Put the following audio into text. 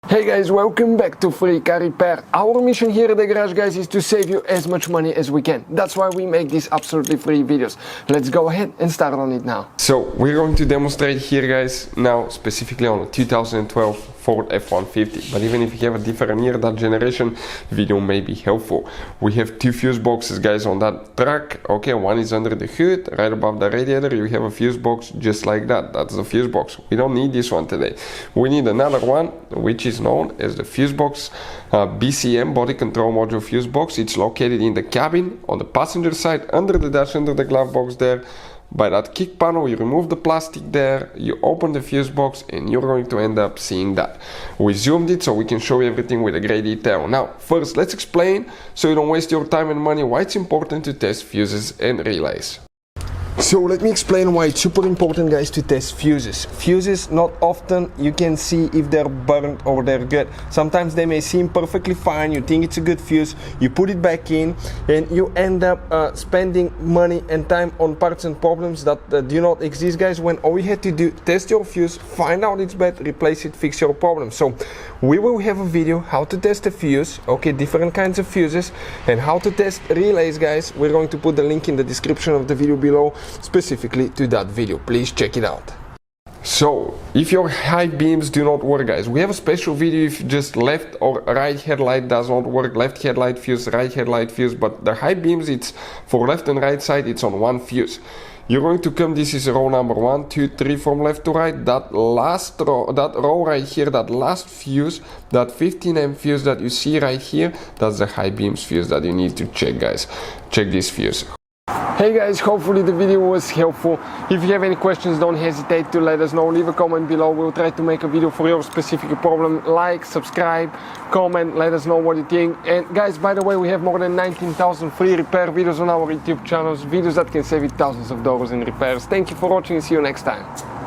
Hey guys, welcome back to Free Car Repair. Our mission here at the garage, guys, is to save you as much money as we can. That's why we make these absolutely free videos. Let's go ahead and start on it now. So we're going to demonstrate here, guys, now specifically on a 2012 Ford F-150. But even if you have a different year, that generation, video may be helpful. We have two fuse boxes, guys, on that truck. Okay, one is under the hood, right above the radiator. You have a fuse box just like that. That's the fuse box. We don't need this one today. We need another one, which is known as the fuse box BCM, body control module fuse box. It's located in the cabin on the passenger side, under the dash, under the glove box there. By that kick panel, you remove the plastic there, you open the fuse box, and you're going to end up seeing that. We zoomed it so we can show you everything with a great detail. Now, first, let's explain, so you don't waste your time and money, why it's important to test fuses and relays. So let me explain why it's super important, guys, to test fuses. Fuses, not often you can see if they're burnt or they're good. Sometimes they may seem perfectly fine, you think it's a good fuse, you put it back in, and you end up spending money and time on parts and problems that do not exist, guys, when all you had to do, test your fuse, find out it's bad, replace it, fix your problem. So we will have a video how to test a fuse, okay, different kinds of fuses, and how to test relays, guys. We're going to put the link in the description of the video below, specifically to that video. Please check it out. So if your high beams do not work, guys, we have a special video if just left or right headlight does not work, left headlight fuse, right headlight fuse, but the high beams, it's for left and right side, it's on one fuse. You're going to come, this is row number 1, 2, 3 from left to right. That last row, that row right here, that last fuse, that 15 amp fuse that you see right here, that's the high beams fuse that you need to check, guys. Check this fuse. Hey guys, hopefully the video was helpful. If you have any questions, don't hesitate to let us know. Leave a comment below. We'll try to make a video for your specific problem. Like, subscribe, comment, let us know what you think. And guys, by the way, we have more than 19,000 free repair videos on our YouTube channels, videos that can save you thousands of dollars in repairs. Thank you for watching and see you next time.